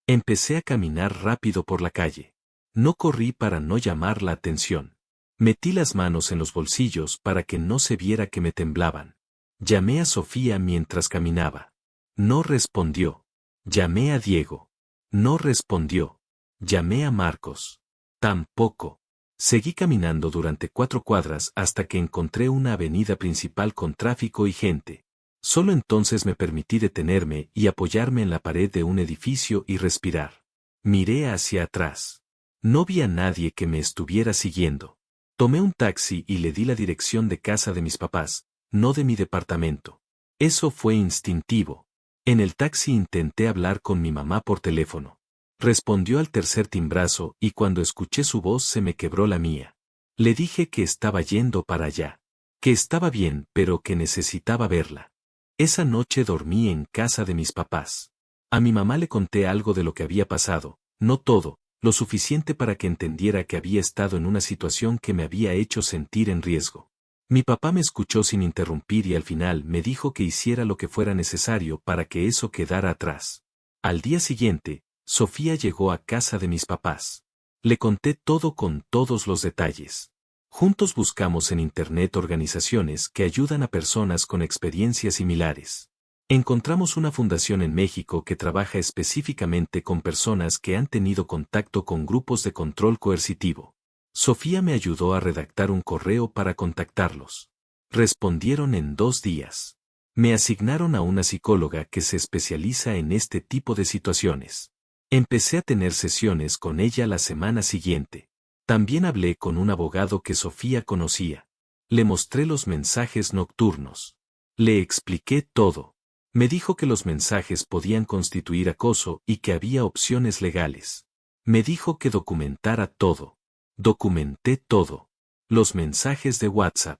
Empecé a caminar rápido por la calle. No corrí para no llamar la atención. Metí las manos en los bolsillos para que no se viera que me temblaban. Llamé a Sofía mientras caminaba. No respondió. Llamé a Diego. No respondió. Llamé a Marcos. Tampoco. Seguí caminando durante 4 cuadras hasta que encontré una avenida principal con tráfico y gente. Solo entonces me permití detenerme y apoyarme en la pared de un edificio y respirar. Miré hacia atrás. No vi a nadie que me estuviera siguiendo. Tomé un taxi y le di la dirección de casa de mis papás, no de mi departamento. Eso fue instintivo. En el taxi intenté hablar con mi mamá por teléfono. Respondió al tercer timbrazo y cuando escuché su voz se me quebró la mía. Le dije que estaba yendo para allá. Que estaba bien, pero que necesitaba verla. Esa noche dormí en casa de mis papás. A mi mamá le conté algo de lo que había pasado, no todo, lo suficiente para que entendiera que había estado en una situación que me había hecho sentir en riesgo. Mi papá me escuchó sin interrumpir y al final me dijo que hiciera lo que fuera necesario para que eso quedara atrás. Al día siguiente, Sofía llegó a casa de mis papás. Le conté todo con todos los detalles. Juntos buscamos en Internet organizaciones que ayudan a personas con experiencias similares. Encontramos una fundación en México que trabaja específicamente con personas que han tenido contacto con grupos de control coercitivo. Sofía me ayudó a redactar un correo para contactarlos. Respondieron en 2 días. Me asignaron a una psicóloga que se especializa en este tipo de situaciones. Empecé a tener sesiones con ella la semana siguiente. También hablé con un abogado que Sofía conocía. Le mostré los mensajes nocturnos. Le expliqué todo. Me dijo que los mensajes podían constituir acoso y que había opciones legales. Me dijo que documentara todo. Documenté todo. Los mensajes de WhatsApp.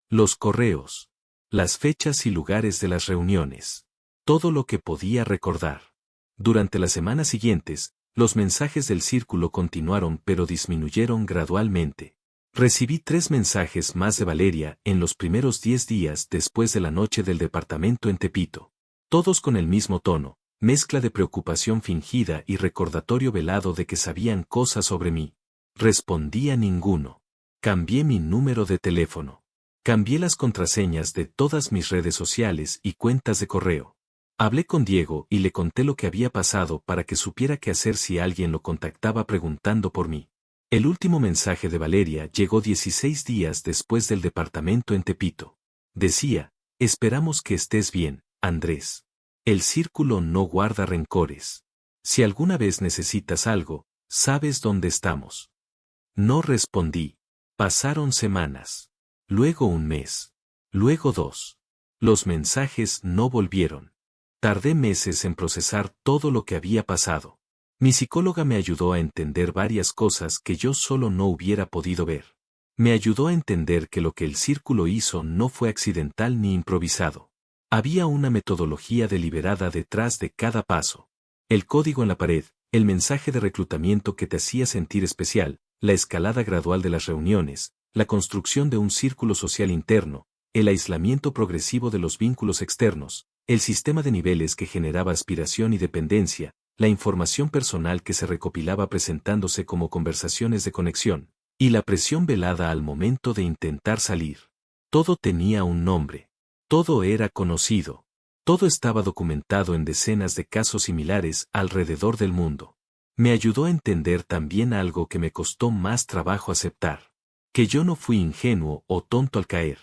Los correos. Las fechas y lugares de las reuniones. Todo lo que podía recordar. Durante las semanas siguientes, los mensajes del círculo continuaron pero disminuyeron gradualmente. Recibí 3 mensajes más de Valeria en los primeros 10 días después de la noche del departamento en Tepito. Todos con el mismo tono, mezcla de preocupación fingida y recordatorio velado de que sabían cosas sobre mí. Respondí a ninguno. Cambié mi número de teléfono. Cambié las contraseñas de todas mis redes sociales y cuentas de correo. Hablé con Diego y le conté lo que había pasado para que supiera qué hacer si alguien lo contactaba preguntando por mí. El último mensaje de Valeria llegó 16 días después del departamento en Tepito. Decía, esperamos que estés bien, Andrés. El círculo no guarda rencores. Si alguna vez necesitas algo, sabes dónde estamos. No respondí. Pasaron semanas. Luego un mes. Luego 2. Los mensajes no volvieron. Tardé meses en procesar todo lo que había pasado. Mi psicóloga me ayudó a entender varias cosas que yo solo no hubiera podido ver. Me ayudó a entender que lo que el círculo hizo no fue accidental ni improvisado. Había una metodología deliberada detrás de cada paso. El código en la pared, el mensaje de reclutamiento que te hacía sentir especial, la escalada gradual de las reuniones, la construcción de un círculo social interno, el aislamiento progresivo de los vínculos externos, el sistema de niveles que generaba aspiración y dependencia, la información personal que se recopilaba presentándose como conversaciones de conexión, y la presión velada al momento de intentar salir. Todo tenía un nombre. Todo era conocido. Todo estaba documentado en decenas de casos similares alrededor del mundo. Me ayudó a entender también algo que me costó más trabajo aceptar. Que yo no fui ingenuo o tonto al caer.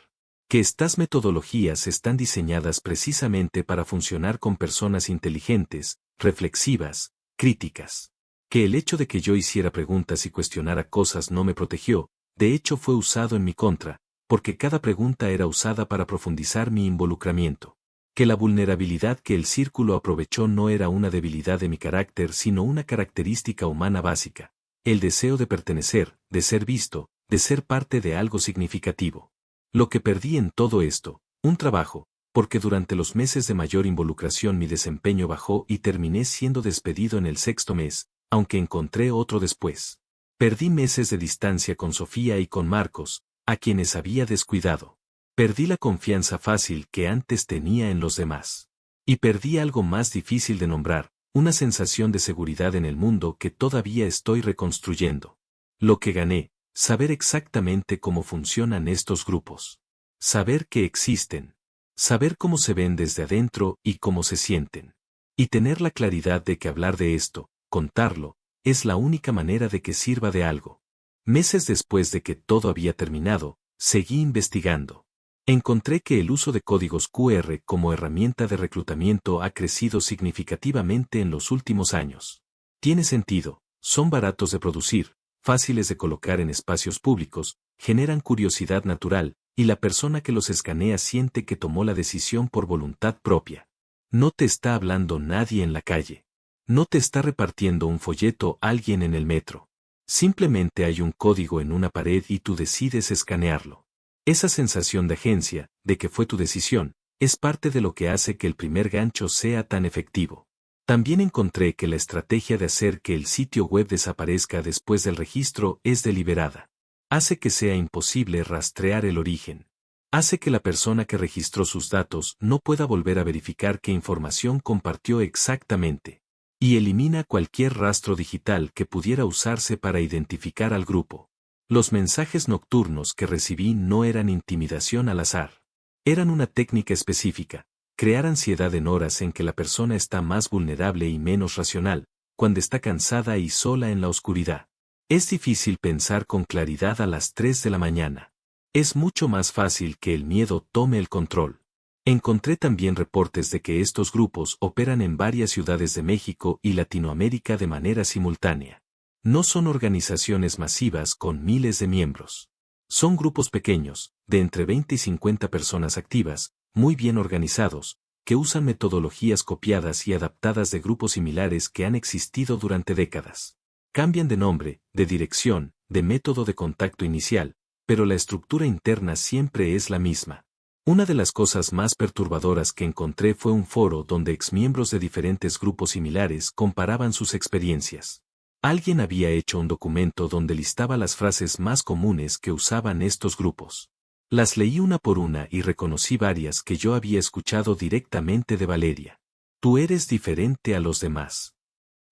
Que estas metodologías están diseñadas precisamente para funcionar con personas inteligentes, reflexivas, críticas. Que el hecho de que yo hiciera preguntas y cuestionara cosas no me protegió, de hecho fue usado en mi contra, porque cada pregunta era usada para profundizar mi involucramiento. Que la vulnerabilidad que el círculo aprovechó no era una debilidad de mi carácter sino una característica humana básica. El deseo de pertenecer, de ser visto, de ser parte de algo significativo. Lo que perdí en todo esto, un trabajo, porque durante los meses de mayor involucración mi desempeño bajó y terminé siendo despedido en el 6.º mes, aunque encontré otro después. Perdí meses de distancia con Sofía y con Marcos, a quienes había descuidado. Perdí la confianza fácil que antes tenía en los demás. Y perdí algo más difícil de nombrar, una sensación de seguridad en el mundo que todavía estoy reconstruyendo. Lo que gané, saber exactamente cómo funcionan estos grupos. Saber que existen. Saber cómo se ven desde adentro y cómo se sienten. Y tener la claridad de que hablar de esto, contarlo, es la única manera de que sirva de algo. Meses después de que todo había terminado, seguí investigando. Encontré que el uso de códigos QR como herramienta de reclutamiento ha crecido significativamente en los últimos años. Tiene sentido, son baratos de producir, fáciles de colocar en espacios públicos, generan curiosidad natural, y la persona que los escanea siente que tomó la decisión por voluntad propia. No te está hablando nadie en la calle. No te está repartiendo un folleto alguien en el metro. Simplemente hay un código en una pared y tú decides escanearlo. Esa sensación de agencia, de que fue tu decisión, es parte de lo que hace que el primer gancho sea tan efectivo. También encontré que la estrategia de hacer que el sitio web desaparezca después del registro es deliberada. Hace que sea imposible rastrear el origen. Hace que la persona que registró sus datos no pueda volver a verificar qué información compartió exactamente. Y elimina cualquier rastro digital que pudiera usarse para identificar al grupo. Los mensajes nocturnos que recibí no eran intimidación al azar. Eran una técnica específica, crear ansiedad en horas en que la persona está más vulnerable y menos racional, cuando está cansada y sola en la oscuridad. Es difícil pensar con claridad a las 3 de la mañana. Es mucho más fácil que el miedo tome el control. Encontré también reportes de que estos grupos operan en varias ciudades de México y Latinoamérica de manera simultánea. No son organizaciones masivas con miles de miembros. Son grupos pequeños, de entre 20 y 50 personas activas, muy bien organizados, que usan metodologías copiadas y adaptadas de grupos similares que han existido durante décadas. Cambian de nombre, de dirección, de método de contacto inicial, pero la estructura interna siempre es la misma. Una de las cosas más perturbadoras que encontré fue un foro donde exmiembros de diferentes grupos similares comparaban sus experiencias. Alguien había hecho un documento donde listaba las frases más comunes que usaban estos grupos. Las leí una por una y reconocí varias que yo había escuchado directamente de Valeria. Tú eres diferente a los demás.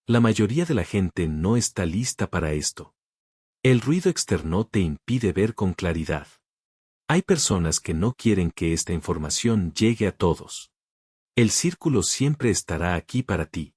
La mayoría de la gente no está lista para esto. El ruido externo te impide ver con claridad. Hay personas que no quieren que esta información llegue a todos. El círculo siempre estará aquí para ti.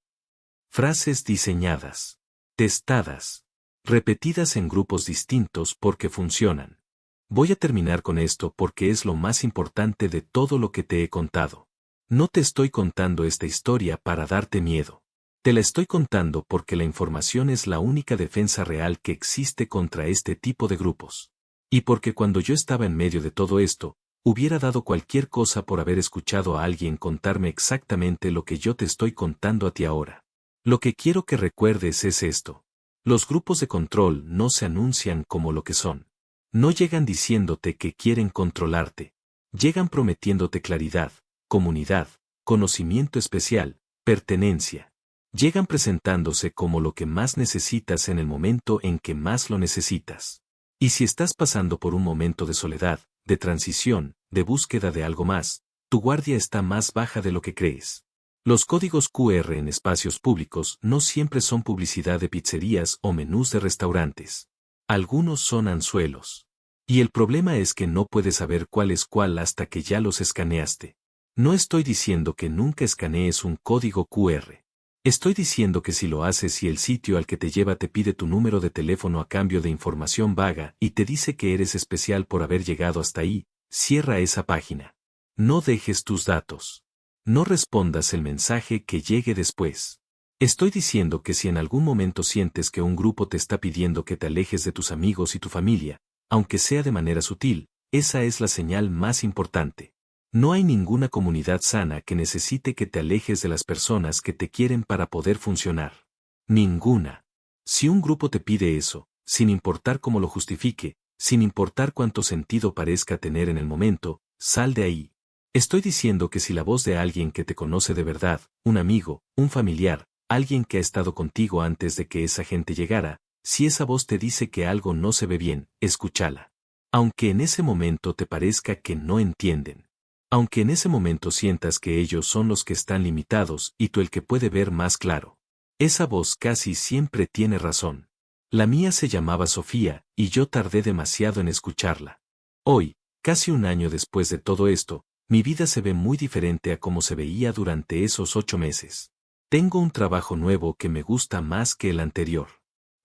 Frases diseñadas. Testadas. Repetidas en grupos distintos porque funcionan. Voy a terminar con esto porque es lo más importante de todo lo que te he contado. No te estoy contando esta historia para darte miedo. Te la estoy contando porque la información es la única defensa real que existe contra este tipo de grupos. Y porque cuando yo estaba en medio de todo esto, hubiera dado cualquier cosa por haber escuchado a alguien contarme exactamente lo que yo te estoy contando a ti ahora. Lo que quiero que recuerdes es esto. Los grupos de control no se anuncian como lo que son. No llegan diciéndote que quieren controlarte. Llegan prometiéndote claridad, comunidad, conocimiento especial, pertenencia. Llegan presentándose como lo que más necesitas en el momento en que más lo necesitas. Y si estás pasando por un momento de soledad, de transición, de búsqueda de algo más, tu guardia está más baja de lo que crees. Los códigos QR en espacios públicos no siempre son publicidad de pizzerías o menús de restaurantes. Algunos son anzuelos. Y el problema es que no puedes saber cuál es cuál hasta que ya los escaneaste. No estoy diciendo que nunca escanees un código QR. Estoy diciendo que si lo haces y el sitio al que te lleva te pide tu número de teléfono a cambio de información vaga y te dice que eres especial por haber llegado hasta ahí, cierra esa página. No dejes tus datos. No respondas el mensaje que llegue después. Estoy diciendo que si en algún momento sientes que un grupo te está pidiendo que te alejes de tus amigos y tu familia, aunque sea de manera sutil, esa es la señal más importante. No hay ninguna comunidad sana que necesite que te alejes de las personas que te quieren para poder funcionar. Ninguna. Si un grupo te pide eso, sin importar cómo lo justifique, sin importar cuánto sentido parezca tener en el momento, sal de ahí. Estoy diciendo que si la voz de alguien que te conoce de verdad, un amigo, un familiar, alguien que ha estado contigo antes de que esa gente llegara, si esa voz te dice que algo no se ve bien, escúchala. Aunque en ese momento te parezca que no entienden. Aunque en ese momento sientas que ellos son los que están limitados y tú el que puede ver más claro. Esa voz casi siempre tiene razón. La mía se llamaba Sofía, y yo tardé demasiado en escucharla. Hoy, casi un año después de todo esto, mi vida se ve muy diferente a como se veía durante esos 8 meses. Tengo un trabajo nuevo que me gusta más que el anterior.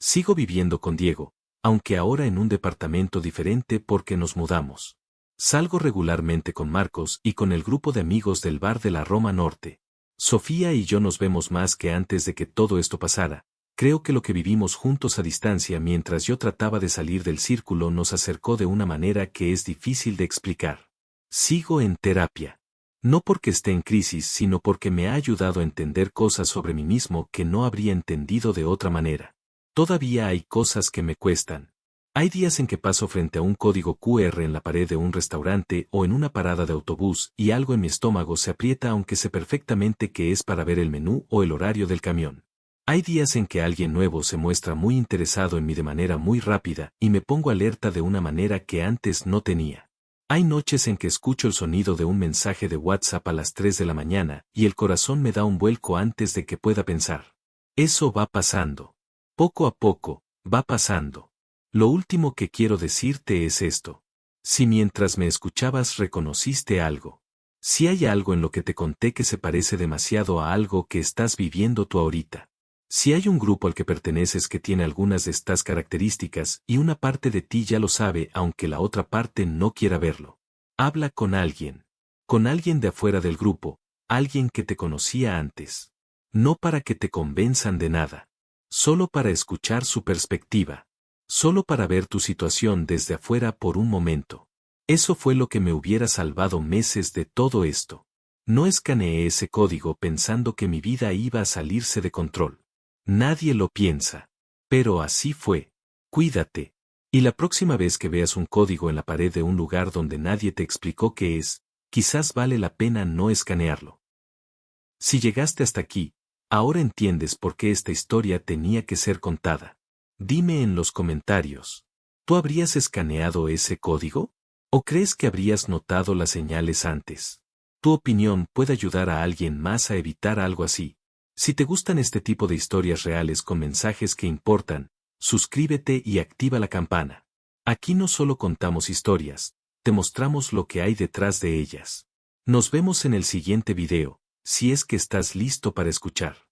Sigo viviendo con Diego, aunque ahora en un departamento diferente porque nos mudamos. Salgo regularmente con Marcos y con el grupo de amigos del bar de la Roma Norte. Sofía y yo nos vemos más que antes de que todo esto pasara. Creo que lo que vivimos juntos a distancia mientras yo trataba de salir del círculo nos acercó de una manera que es difícil de explicar. Sigo en terapia. No porque esté en crisis, sino porque me ha ayudado a entender cosas sobre mí mismo que no habría entendido de otra manera. Todavía hay cosas que me cuestan. Hay días en que paso frente a un código QR en la pared de un restaurante o en una parada de autobús y algo en mi estómago se aprieta aunque sé perfectamente que es para ver el menú o el horario del camión. Hay días en que alguien nuevo se muestra muy interesado en mí de manera muy rápida y me pongo alerta de una manera que antes no tenía. Hay noches en que escucho el sonido de un mensaje de WhatsApp a las 3 de la mañana y el corazón me da un vuelco antes de que pueda pensar. Eso va pasando. Poco a poco, va pasando. Lo último que quiero decirte es esto. Si mientras me escuchabas reconociste algo. Si hay algo en lo que te conté que se parece demasiado a algo que estás viviendo tú ahorita. Si hay un grupo al que perteneces que tiene algunas de estas características y una parte de ti ya lo sabe aunque la otra parte no quiera verlo. Habla con alguien. Con alguien de afuera del grupo, alguien que te conocía antes. No para que te convenzan de nada. Solo para escuchar su perspectiva. Solo para ver tu situación desde afuera por un momento. Eso fue lo que me hubiera salvado meses de todo esto. No escaneé ese código pensando que mi vida iba a salirse de control. Nadie lo piensa. Pero así fue. Cuídate. Y la próxima vez que veas un código en la pared de un lugar donde nadie te explicó qué es, quizás vale la pena no escanearlo. Si llegaste hasta aquí, ahora entiendes por qué esta historia tenía que ser contada. Dime en los comentarios, ¿tú habrías escaneado ese código? ¿O crees que habrías notado las señales antes? Tu opinión puede ayudar a alguien más a evitar algo así. Si te gustan este tipo de historias reales con mensajes que importan, suscríbete y activa la campana. Aquí no solo contamos historias, te mostramos lo que hay detrás de ellas. Nos vemos en el siguiente video, si es que estás listo para escuchar.